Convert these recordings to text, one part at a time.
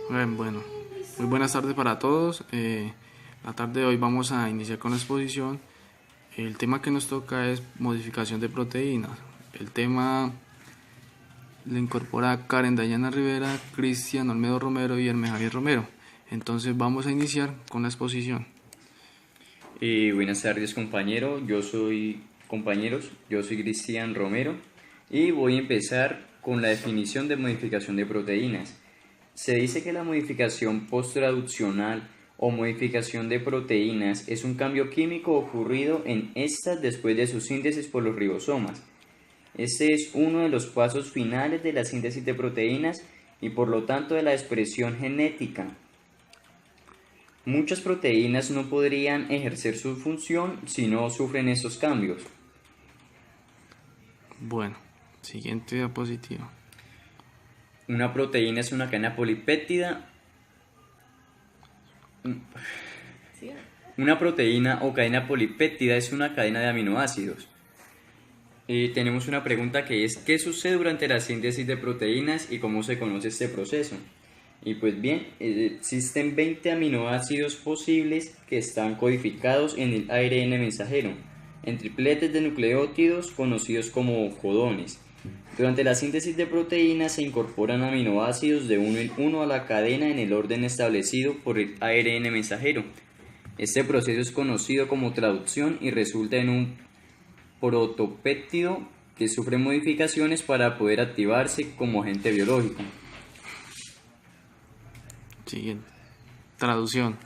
Bueno, muy buenas tardes para todos. La tarde de hoy vamos a iniciar con la exposición. El tema que nos toca es modificación de proteínas. El tema lo incorpora Karen Dayana Rivera, Cristian Olmedo Romero y Javier Romero. Entonces vamos a iniciar con la exposición. Buenas tardes compañeros, yo soy Cristian Romero y voy a empezar con la definición de modificación de proteínas. Se dice que la modificación posttraduccional o modificación de proteínas es un cambio químico ocurrido en estas después de su síntesis por los ribosomas. Este es uno de los pasos finales de la síntesis de proteínas y por lo tanto de la expresión genética. Muchas proteínas no podrían ejercer su función si no sufren estos cambios. Bueno, siguiente diapositiva. Una proteína es una cadena polipéptida. Una proteína o cadena polipéptida es una cadena de aminoácidos. Tenemos una pregunta que es: ¿qué sucede durante la síntesis de proteínas y cómo se conoce este proceso? Y pues bien, existen 20 aminoácidos posibles que están codificados en el ARN mensajero, en tripletes de nucleótidos conocidos como codones. Durante la síntesis de proteínas se incorporan aminoácidos de uno en uno a la cadena en el orden establecido por el ARN mensajero. Este proceso es conocido como traducción y resulta en un protopéptido que sufre modificaciones para poder activarse como agente biológico. Siguiente. Traducción.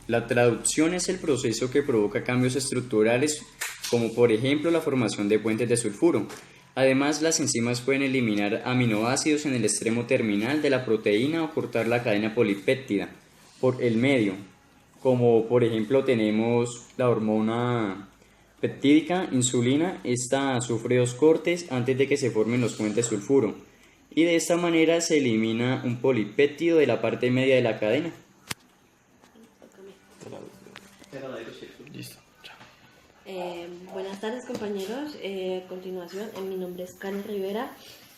La traducción es el proceso que provoca cambios estructurales, como por ejemplo la formación de puentes de sulfuro. Además, las enzimas pueden eliminar aminoácidos en el extremo terminal de la proteína o cortar la cadena polipéptida por el medio, como por ejemplo tenemos la hormona peptídica, insulina. Esta sufre dos cortes antes de que se formen los puentes sulfuro, y de esta manera se elimina un polipéptido de la parte media de la cadena. Listo. Buenas tardes, compañeros. A continuación, mi nombre es Karen Rivera,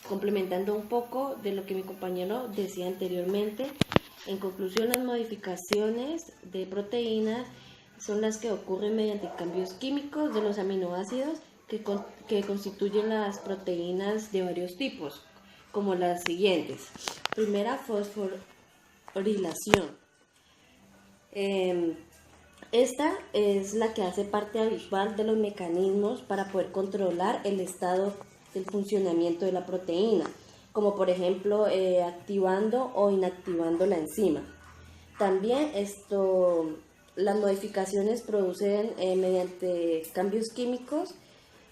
complementando un poco de lo que mi compañero decía anteriormente. En conclusión, las modificaciones de proteínas son las que ocurren mediante cambios químicos de los aminoácidos que constituyen las proteínas de varios tipos, como las siguientes. Primera, fosforilación. Esta es la que hace parte habitual de los mecanismos para poder controlar el estado del funcionamiento de la proteína, como por ejemplo activando o inactivando la enzima. También las modificaciones producen mediante cambios químicos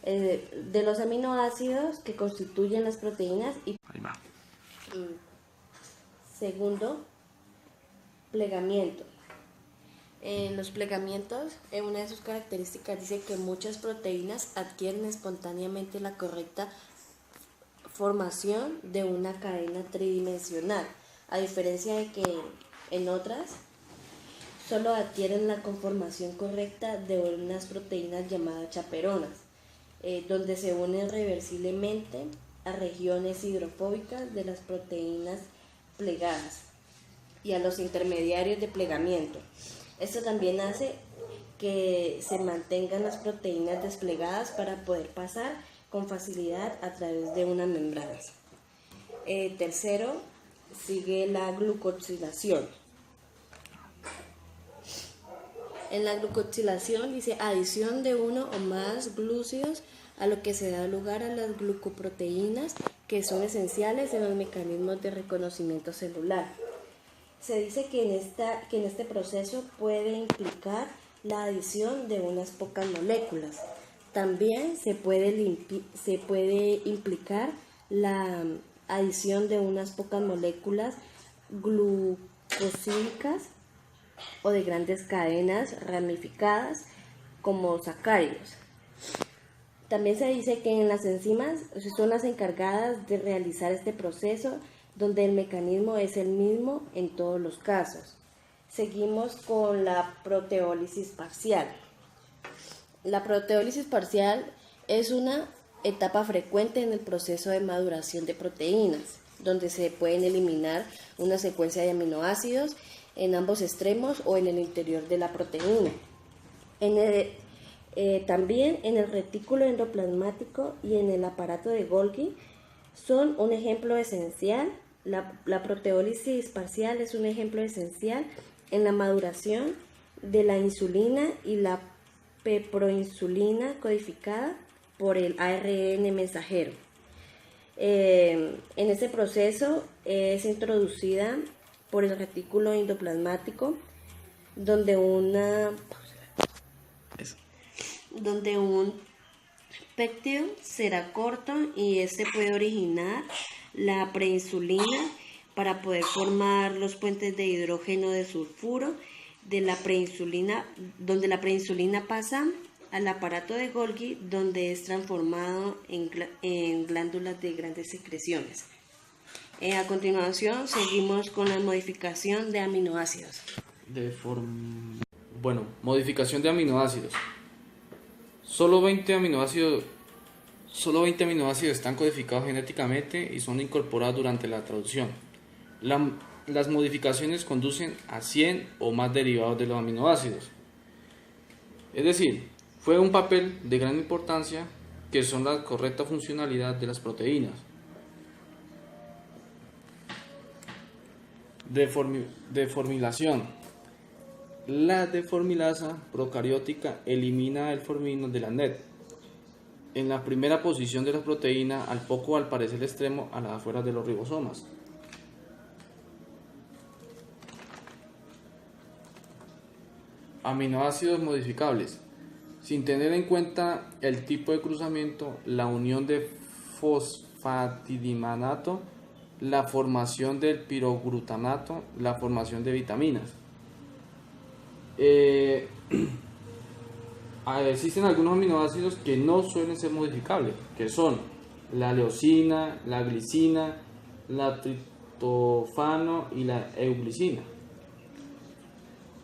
de los aminoácidos que constituyen las proteínas. Ahí va. Segundo, plegamiento. En los plegamientos, una de sus características dice que muchas proteínas adquieren espontáneamente la correcta formación de una cadena tridimensional, a diferencia de que en otras solo adquieren la conformación correcta de unas proteínas llamadas chaperonas, donde se unen reversiblemente a regiones hidrofóbicas de las proteínas plegadas y a los intermediarios de plegamiento. Esto también hace que se mantengan las proteínas desplegadas para poder pasar con facilidad a través de unas membranas. Tercero, sigue la glucoxilación. En la glucoxilación dice adición de uno o más glúcidos a lo que se da lugar a las glucoproteínas, que son esenciales en los mecanismos de reconocimiento celular. Se dice que en este proceso puede implicar la adición de unas pocas moléculas. También se puede implicar la adición de unas pocas moléculas glucosídicas o de grandes cadenas ramificadas como sacáridos. También se dice que en las enzimas son las encargadas de realizar este proceso, donde el mecanismo es el mismo en todos los casos. Seguimos con la proteólisis parcial. La proteólisis parcial es una etapa frecuente en el proceso de maduración de proteínas, donde se pueden eliminar una secuencia de aminoácidos en ambos extremos o en el interior de la proteína. También en el retículo endoplasmático y en el aparato de Golgi son un ejemplo esencial. La proteólisis parcial es un ejemplo esencial en la maduración de la insulina y la peproinsulina codificada por el ARN mensajero. En este proceso es introducida por el retículo endoplasmático, donde un péptido será corto y este puede originar la preinsulina para poder formar los puentes de hidrógeno de sulfuro de la preinsulina, donde la preinsulina pasa al aparato de Golgi, donde es transformado en glándulas de grandes secreciones. A continuación seguimos con la modificación de aminoácidos. Modificación de aminoácidos. Solo 20 aminoácidos están codificados genéticamente y son incorporados durante la traducción. Las modificaciones conducen a 100 o más derivados de los aminoácidos. Es decir, juega un papel de gran importancia que son la correcta funcionalidad de las proteínas. Deformilación. La deformilasa procariótica elimina el formino de la NET en la primera posición de la proteína al parecer extremo a las afueras de los ribosomas. Aminoácidos modificables. Sin tener en cuenta el tipo de cruzamiento, la unión de fosfatidimanato, la formación del piroglutamato, la formación de vitaminas. Existen algunos aminoácidos que no suelen ser modificables, que son la leucina, la glicina, la triptofano y la euglicina.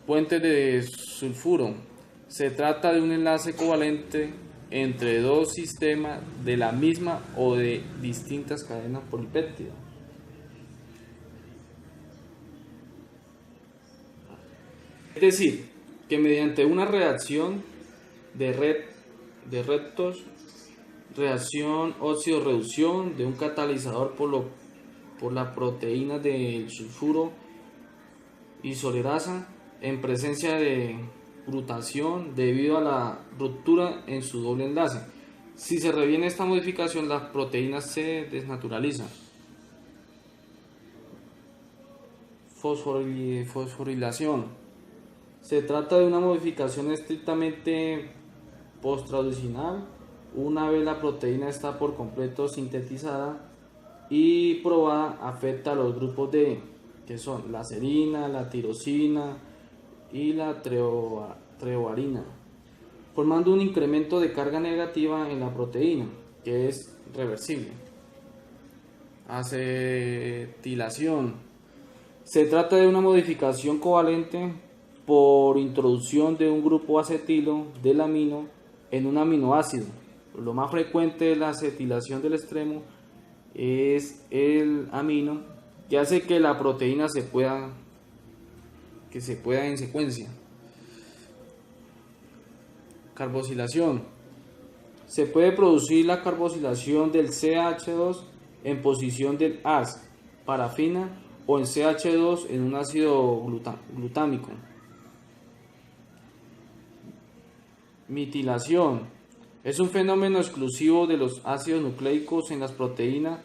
Puentes de sulfuro. Se trata de un enlace covalente entre dos sistemas de la misma o de distintas cadenas polipéptidas. Es decir, que mediante una reacción de reacción óxido-reducción de un catalizador por la proteína del sulfuro isolerasa en presencia de glutación debido a la ruptura en su doble enlace. Si se reviene esta modificación, las proteínas se desnaturalizan. Fosforilación. Se trata de una modificación estrictamente posttraducinal. Una vez la proteína está por completo sintetizada y probada, afecta a los grupos que son la serina, la tirosina y la treoarina, formando un incremento de carga negativa en la proteína, que es reversible. Acetilación. Se trata de una modificación covalente por introducción de un grupo acetilo del amino en un aminoácido. Lo más frecuente de la acetilación del extremo es el amino, que hace que la proteína se pueda en secuencia. Carboxilación. Se puede producir la carboxilación del CH2 en posición del AS, parafina, o en CH2 en un ácido glutámico. Metilación. Es un fenómeno exclusivo de los ácidos nucleicos en las proteínas.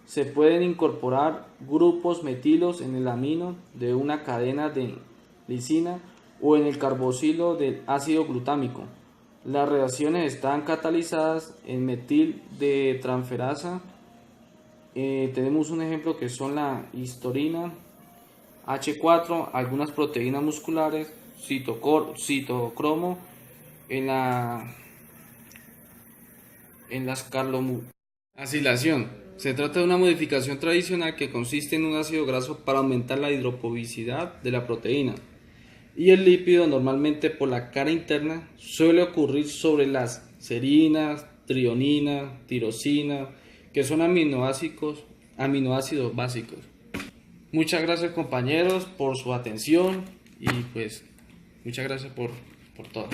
Se pueden incorporar grupos metilos en el amino de una cadena de lisina o en el carboxilo del ácido glutámico. Las reacciones están catalizadas en metil de transferasa. Tenemos un ejemplo que son la historina, H4, algunas proteínas musculares, citocromo en las carbohidratos. Acilación. Se trata de una modificación tradicional que consiste en un ácido graso para aumentar la hidrofobicidad de la proteína. Y el lípido, normalmente por la cara interna, suele ocurrir sobre las serinas, trionina, tirosina, que son aminoácidos básicos. Muchas gracias, compañeros, por su atención y pues muchas gracias por todo.